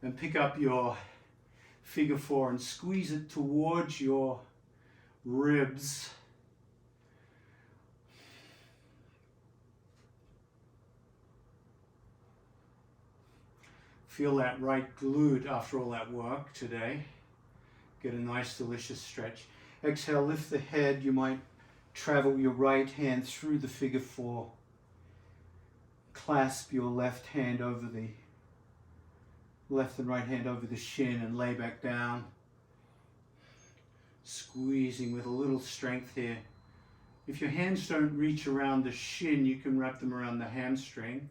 And pick up your figure 4 and squeeze it towards your ribs. Feel that right glute after all that work today. Get a nice, delicious stretch. Exhale, lift the head. You might travel your right hand through the figure four. Clasp your left hand over the left and right hand over the shin and lay back down. Squeezing with a little strength here. If your hands don't reach around the shin, you can wrap them around the hamstring,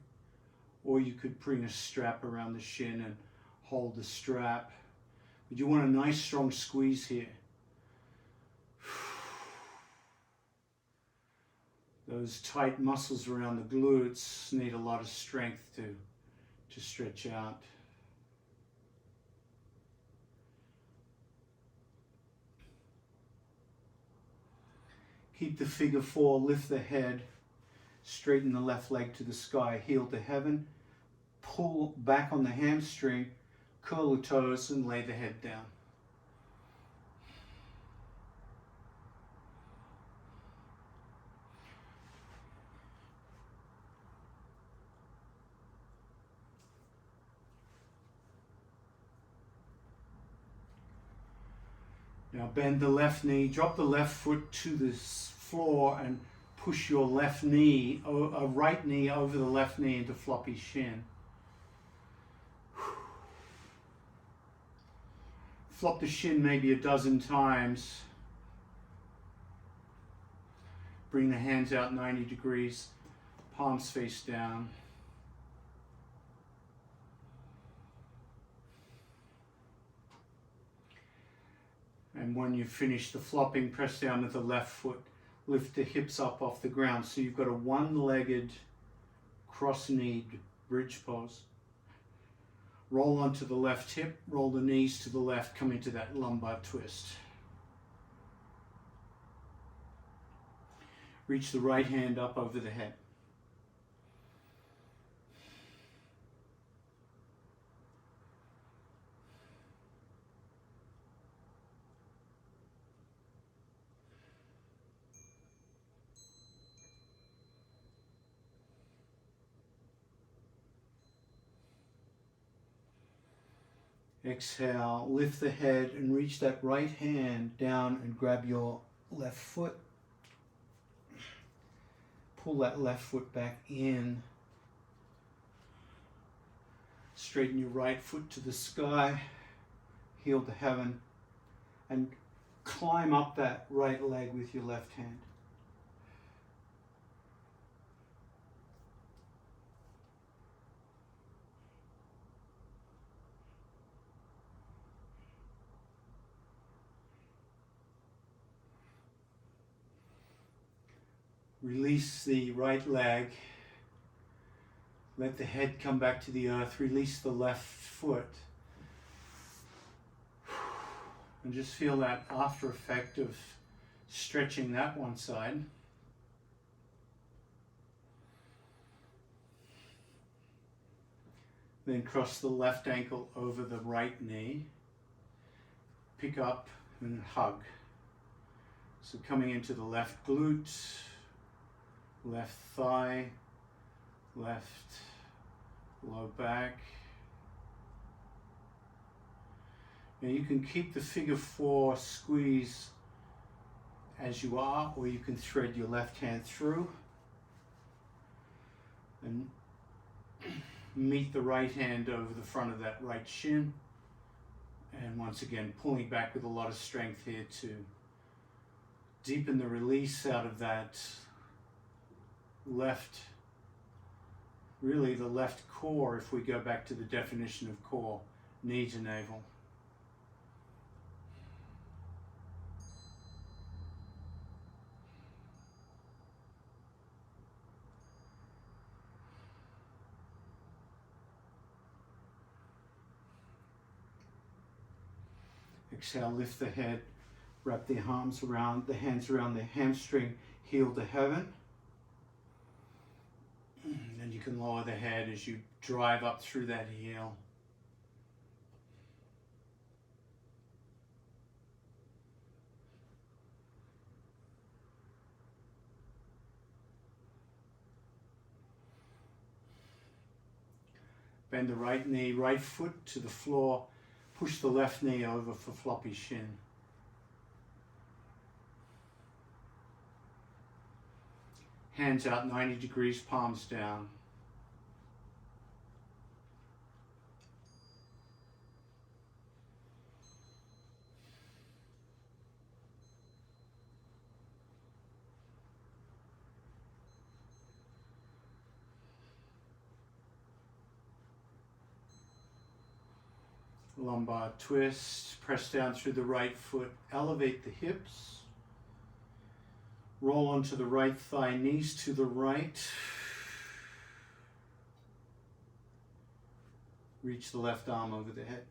or you could bring a strap around the shin and hold the strap. But you want a nice strong squeeze here. Those tight muscles around the glutes need a lot of strength to stretch out. Keep the figure four, lift the head, straighten the left leg to the sky, heel to heaven, pull back on the hamstring, curl the toes and lay the head down. Now bend the left knee, drop the left foot to the floor and push your left knee, right knee over the left knee into floppy shin. Flop the shin maybe a dozen times. Bring the hands out 90 degrees, palms face down. And when you finish the flopping, press down with the left foot. Lift the hips up off the ground. So you've got a one-legged, cross-kneed bridge pose. Roll onto the left hip, roll the knees to the left, come into that lumbar twist. Reach the right hand up over the head. Exhale, lift the head and reach that right hand down and grab your left foot. Pull that left foot back in. Straighten your right foot to the sky, heel to heaven, and climb up that right leg with your left hand. Release the right leg. Let the head come back to the earth. Release the left foot. And just feel that after effect of stretching that one side. Then cross the left ankle over the right knee. Pick up and hug. So coming into the left glute, left thigh, left low back. Now you can keep the figure four squeeze as you are, or you can thread your left hand through and meet the right hand over the front of that right shin. And once again, pulling back with a lot of strength here to deepen the release out of that left, really the left core, if we go back to the definition of core, knee to navel. Exhale, lift the head, wrap the arms around, the hands around the hamstring, heel to heaven. And you can lower the head as you drive up through that heel. Bend the right knee, right foot to the floor. Push the left knee over for floppy shin. Hands out 90 degrees, palms down. Lumbar twist, press down through the right foot, elevate the hips, roll onto the right thigh, knees to the right, reach the left arm over the head.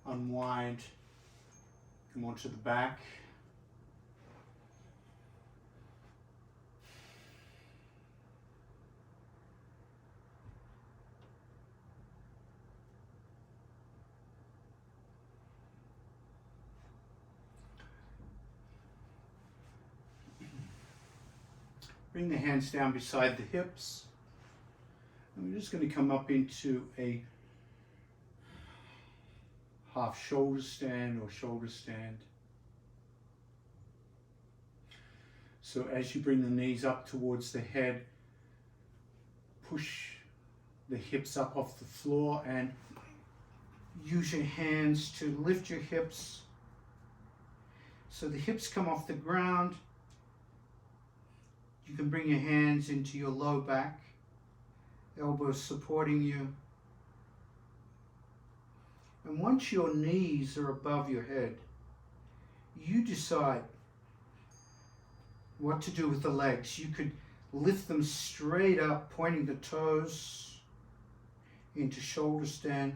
Unwind, come onto the back. Bring the hands down beside the hips. And we're just going to come up into a half shoulder stand or shoulder stand. So as you bring the knees up towards the head, push the hips up off the floor and use your hands to lift your hips so the hips come off the ground. You can bring your hands into your low back, elbows supporting you. And once your knees are above your head, you decide what to do with the legs. You could lift them straight up, pointing the toes into shoulder stand.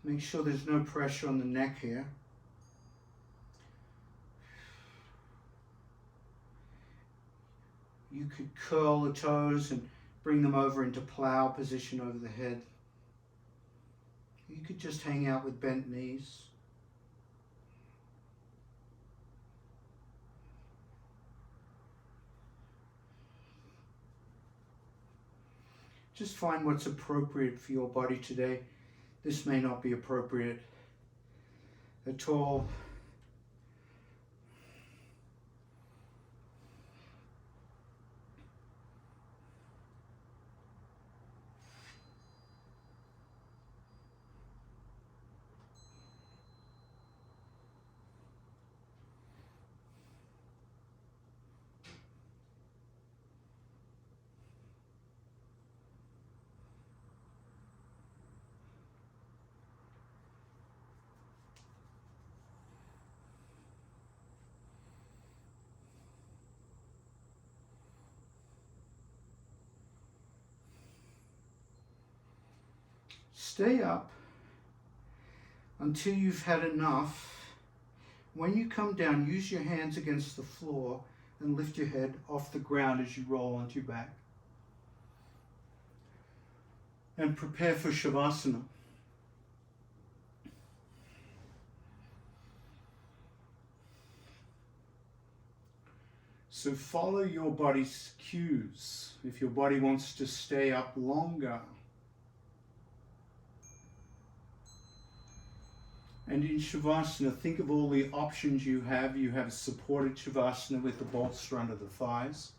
Make sure there's no pressure on the neck here. You could curl the toes and bring them over into plow position over the head. You could just hang out with bent knees. Just find what's appropriate for your body today. This may not be appropriate at all. Stay up until you've had enough. When you come down, use your hands against the floor and lift your head off the ground as you roll onto your back. And prepare for Shavasana. So follow your body's cues. If your body wants to stay up longer, and in Shavasana, think of all the options you have. You have supported Shavasana with the bolster under the thighs.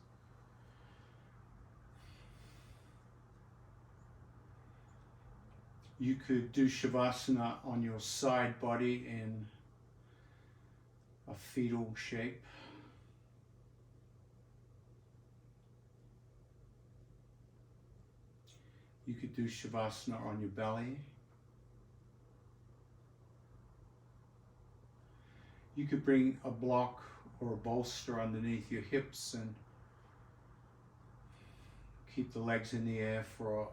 You could do Shavasana on your side body in a fetal shape. You could do Shavasana on your belly. You could bring a block or a bolster underneath your hips and Keep the legs in the air for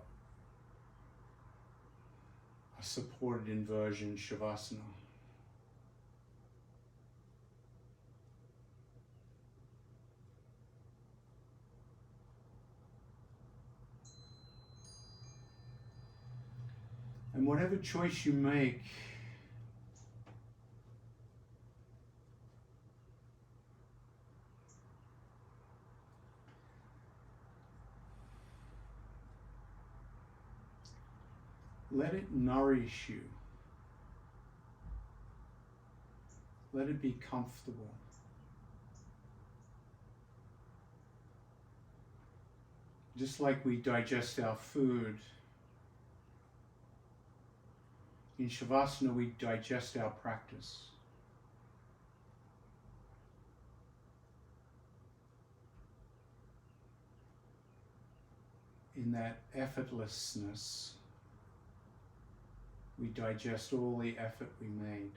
a supported inversion, Shavasana. And whatever choice you make, let it nourish you. Let it be comfortable. Just like we digest our food, in Shavasana we digest our practice. In that effortlessness, we digest all the effort we made.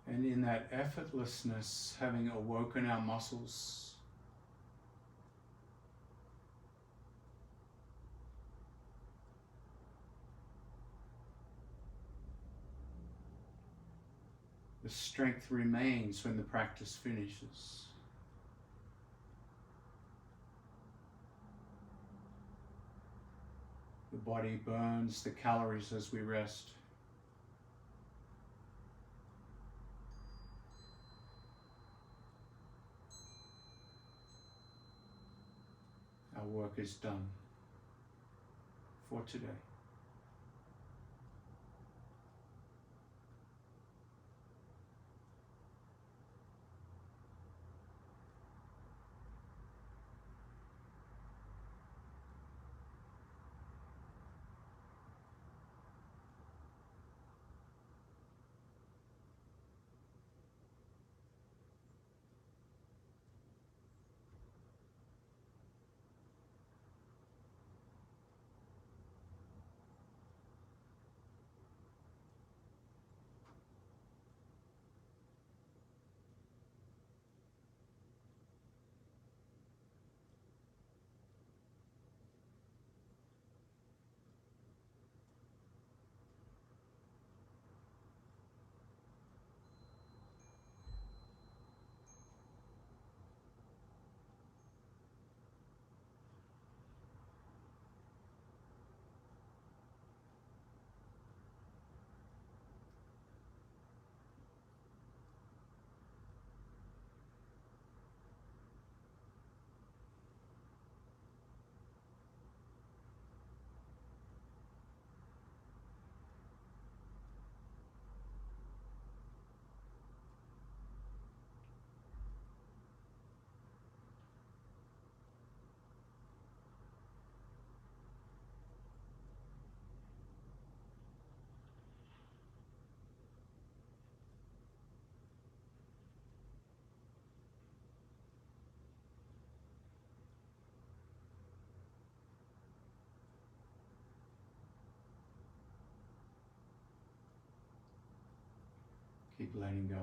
And in that effortlessness, having awoken our muscles, the strength remains when the practice finishes. The body burns the calories as we rest. Our work is done for today. Keep letting go.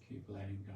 Keep letting go.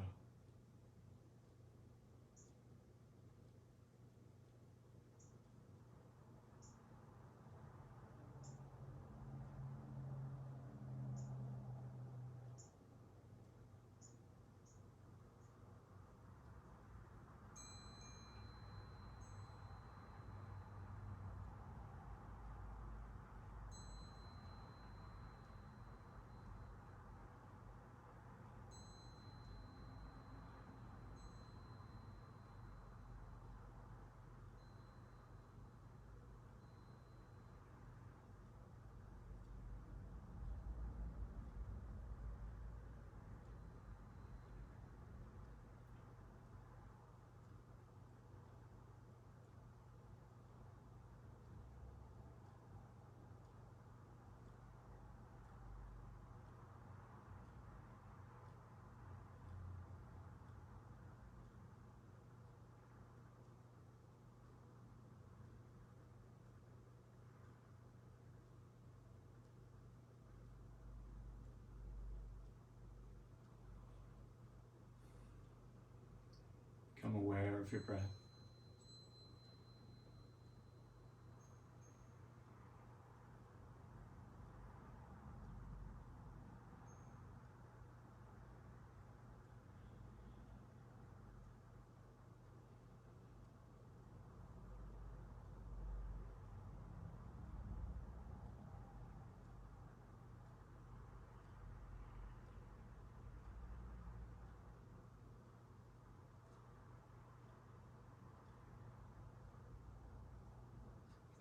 Become aware of your breath.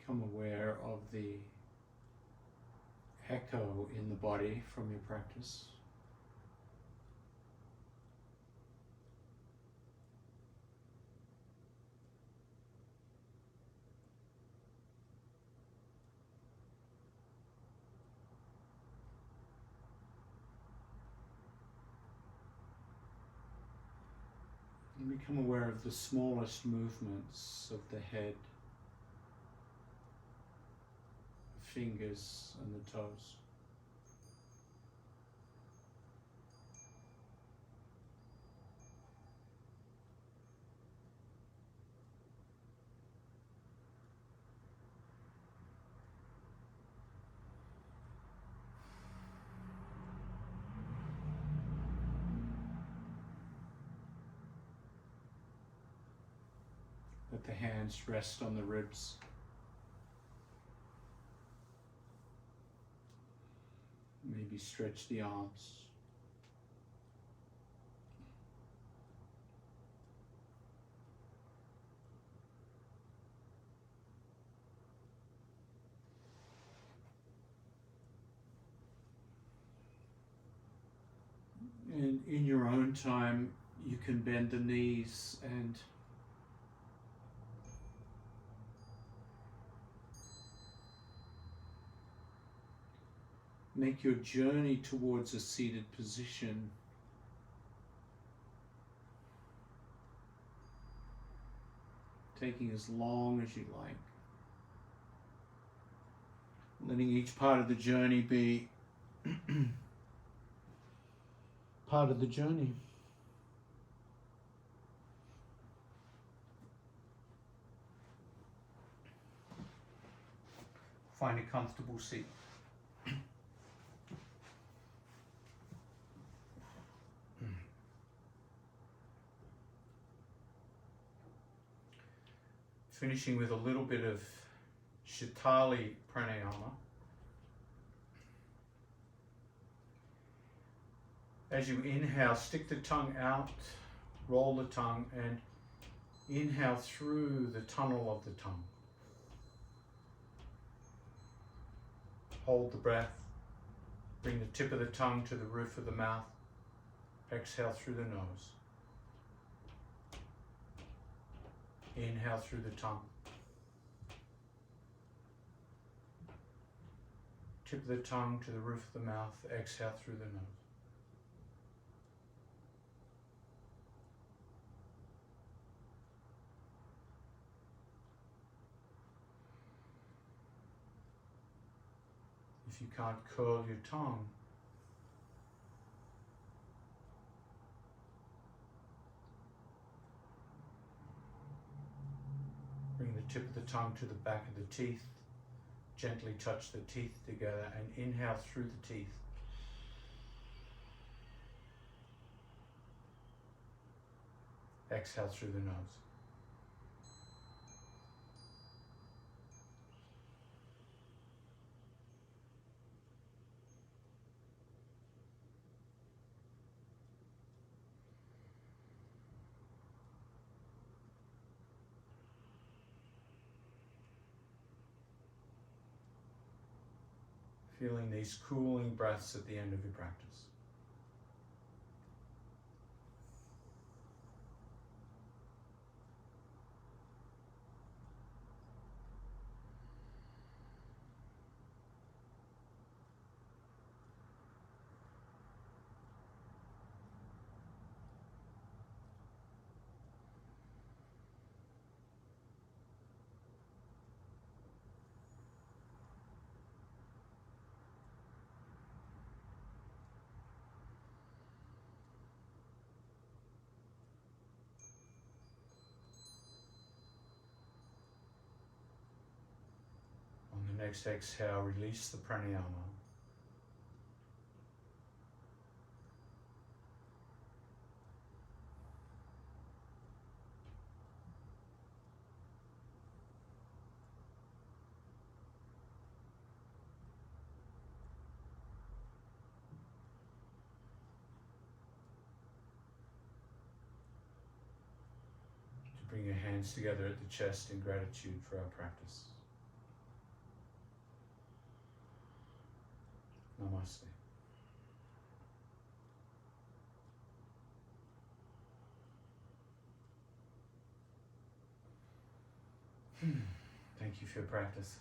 Become aware of the echo in the body from your practice. And become aware of the smallest movements of the head, fingers and the toes. Let the hands rest on the ribs. Maybe stretch the arms. And in your own time, you can bend the knees and make your journey towards a seated position taking as long as you like. Letting each part of the journey be part of the journey. Find a comfortable seat. Finishing with a little bit of Shitali pranayama. As you inhale, stick the tongue out, roll the tongue, and inhale through the tunnel of the tongue. Hold the breath. Bring the tip of the tongue to the roof of the mouth. Exhale through the nose. Inhale through the tongue. Tip of the tongue to the roof of the mouth. Exhale through the nose. If you can't curl your tongue, tip of the tongue to the back of the teeth. Gently touch the teeth together and inhale through the teeth. Exhale through the nose. Feeling these cooling breaths at the end of your practice. On the next exhale, release the pranayama. Bring your hands together at the chest in gratitude for our practice. Namaste. Thank you for your practice.